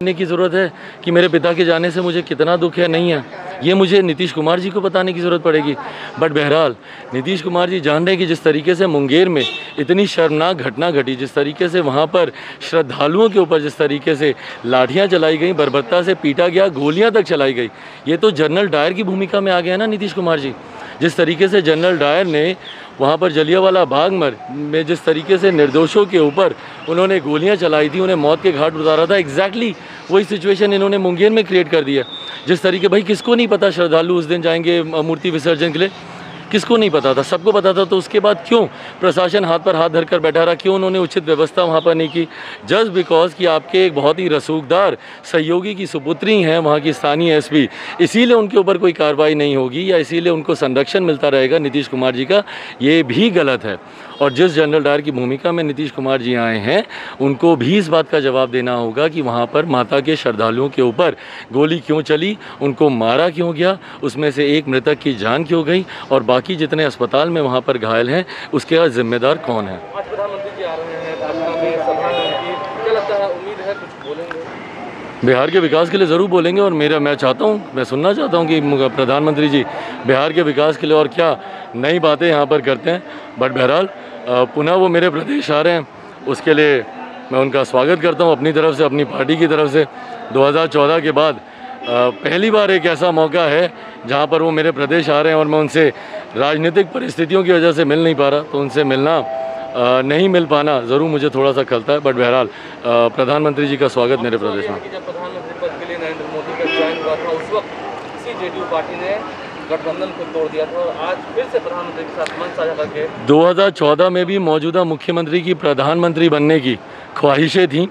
की ज़रूरत है कि मेरे पिता के जाने से मुझे कितना दुख है, नहीं है, ये मुझे नीतीश कुमार जी को बताने की ज़रूरत पड़ेगी। बट बहरहाल नीतीश कुमार जी जान रहे हैं कि जिस तरीके से मुंगेर में इतनी शर्मनाक घटना घटी, जिस तरीके से वहाँ पर श्रद्धालुओं के ऊपर जिस तरीके से लाठियाँ चलाई गई, बर्बरता से पीटा गया, गोलियाँ तक चलाई गई, ये तो जनरल डायर की भूमिका में आ गया ना नीतीश कुमार जी। जिस तरीके से जनरल डायर ने वहाँ पर जलियांवाला बाग में जिस तरीके से निर्दोषों के ऊपर उन्होंने गोलियाँ चलाई थी, उन्हें मौत के घाट उतारा था, एग्जैक्टली वही सिचुएशन इन्होंने मुंगेर में क्रिएट कर दिया। जिस तरीके, भाई किसको नहीं पता श्रद्धालु उस दिन जाएंगे मूर्ति विसर्जन के लिए, किसको नहीं पता था? सबको पता था। तो उसके बाद क्यों प्रशासन हाथ पर हाथ धरकर बैठा रहा? क्यों उन्होंने उचित व्यवस्था वहाँ पर नहीं की? जस्ट बिकॉज कि आपके एक बहुत ही रसूखदार सहयोगी की सुपुत्री हैं वहाँ की स्थानीय एसपी, इसीलिए उनके ऊपर कोई कार्रवाई नहीं होगी या इसीलिए उनको संरक्षण मिलता रहेगा नीतीश कुमार जी का, ये भी गलत है। और जिस जनरल डायर की भूमिका में नीतीश कुमार जी आए हैं, उनको भी इस बात का जवाब देना होगा कि वहाँ पर माता के श्रद्धालुओं के ऊपर गोली क्यों चली, उनको मारा क्यों गया, उसमें से एक मृतक की जान क्यों गई और बाकी जितने अस्पताल में वहाँ पर घायल हैं उसके जिम्मेदार कौन है? आज प्रधानमंत्री जी आ रहे हैं भाजपा में सभा में, क्या लगता है, उम्मीद है कुछ बोलेंगे? बिहार के विकास के लिए ज़रूर बोलेंगे और मैं चाहता हूँ, मैं सुनना चाहता हूँ कि प्रधानमंत्री जी बिहार के विकास के लिए और क्या नई बातें यहाँ पर करते हैं। बट बहरहाल पुनः वो मेरे प्रदेश आ रहे हैं, उसके लिए मैं उनका स्वागत करता हूँ अपनी तरफ से, अपनी पार्टी की तरफ से। 2014 के बाद पहली बार एक ऐसा मौका है जहाँ पर वो मेरे प्रदेश आ रहे हैं और मैं उनसे राजनीतिक परिस्थितियों की वजह से मिल नहीं पा रहा, तो उनसे मिलना नहीं मिल पाना ज़रूर मुझे थोड़ा सा खलता है। बट बहरहाल प्रधानमंत्री जी का स्वागत मेरे प्रदेश में। जब प्रधानमंत्री पद के लिए नरेंद्र मोदी का चयन हुआ था, उस वक्त इसी जेडीयू पार्टी ने गठबंधन को तोड़ दिया था और आज फिर से प्रधानमंत्री के साथ मंच साझा करके 2014 में भी मौजूदा मुख्यमंत्री की प्रधानमंत्री बनने की ख्वाहिशें थीं।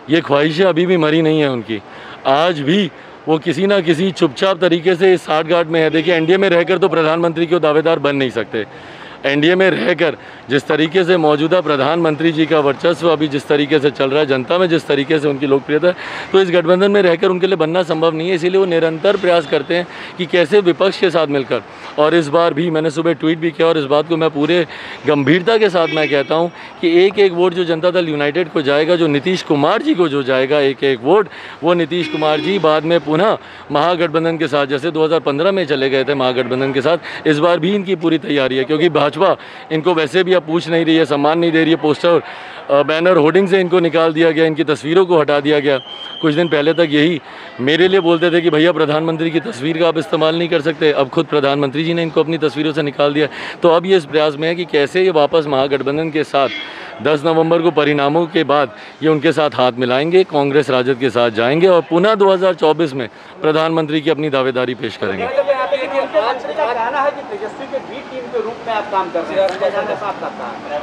ये ख्वाहिशें अभी भी मरी नहीं है उनकी, आज भी वो किसी ना किसी चुपचाप तरीके से इस साठगांठ में है। देखिए, एनडीए में रहकर तो प्रधानमंत्री के दावेदार बन नहीं सकते। एनडीए में रहकर जिस तरीके से मौजूदा प्रधानमंत्री जी का वर्चस्व अभी जिस तरीके से चल रहा है, जनता में जिस तरीके से उनकी लोकप्रियता है, तो इस गठबंधन में रहकर उनके लिए बनना संभव नहीं है। इसीलिए वो निरंतर प्रयास करते हैं कि कैसे विपक्ष के साथ मिलकर, और इस बार भी मैंने सुबह ट्वीट भी किया और इस बात को मैं पूरे गंभीरता के साथ मैं कहता हूँ कि एक एक वोट जो जनता दल यूनाइटेड को जाएगा, जो नीतीश कुमार जी को जो जाएगा एक एक वोट, वो नीतीश कुमार जी बाद में पुनः महागठबंधन के साथ, जैसे 2015 में चले गए थे महागठबंधन के साथ, इस बार भी इनकी पूरी तैयारी है। क्योंकि भाजपा इनको वैसे भी अब पूछ नहीं रही है, सम्मान नहीं दे रही है, पोस्टर बैनर होर्डिंग से इनको निकाल दिया गया, इनकी तस्वीरों को हटा दिया गया। कुछ दिन पहले तक यही मेरे लिए बोलते थे कि भैया प्रधानमंत्री की तस्वीर का आप इस्तेमाल नहीं कर सकते, अब खुद प्रधानमंत्री जी ने इनको अपनी तस्वीरों से निकाल दिया। तो अब ये इस प्रयास में है कि कैसे ये वापस महागठबंधन के साथ 10 नवंबर को परिणामों के बाद ये उनके साथ हाथ मिलाएंगे, कांग्रेस राजद के साथ जाएंगे और पुनः 2024 में प्रधानमंत्री की अपनी दावेदारी पेश करेंगे।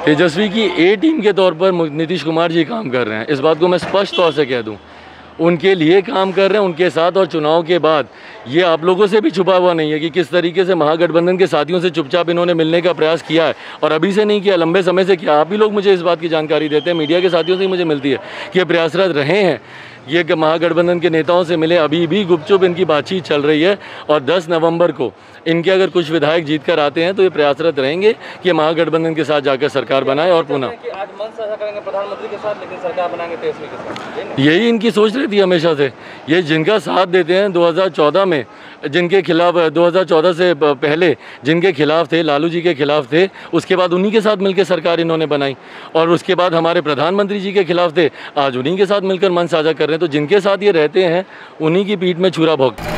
तेजस्वी की ए टीम के तौर पर नीतीश कुमार जी काम कर रहे हैं, इस बात को मैं स्पष्ट तौर से कह दूं, उनके लिए काम कर रहे हैं, उनके साथ। और चुनाव के बाद ये आप लोगों से भी छुपा हुआ नहीं है कि किस तरीके से महागठबंधन के साथियों से चुपचाप इन्होंने मिलने का प्रयास किया है, और अभी से नहीं किया, लंबे समय से किया। आप ही लोग मुझे इस बात की जानकारी देते हैं, मीडिया के साथियों से ही मुझे मिलती है कि ये प्रयासरत रहे हैं, ये महागठबंधन के नेताओं से मिले, अभी भी गुपचुप इनकी बातचीत चल रही है। और 10 नवंबर को इनके अगर कुछ विधायक जीत कर आते हैं तो ये प्रयासरत रहेंगे कि महागठबंधन के साथ जाकर सरकार बनाए और पुनः आज मंच साझा करेंगे प्रधानमंत्री के साथ, लेकिन सरकार बनाएंगे तेजस्वी के साथ। यही इनकी सोच रहती है हमेशा से। ये जिनका साथ देते हैं 2014 में, जिनके खिलाफ 2014 से पहले जिनके खिलाफ थे, लालू जी के खिलाफ थे, उसके बाद उन्हीं के साथ मिलकर सरकार इन्होंने बनाई। और उसके बाद हमारे प्रधानमंत्री जी के खिलाफ थे, आज उन्हीं के साथ मिलकर मंच साझा कर रहे हैं। तो जिनके साथ ये रहते हैं उन्हीं की पीठ में छुरा भोंकते हैं।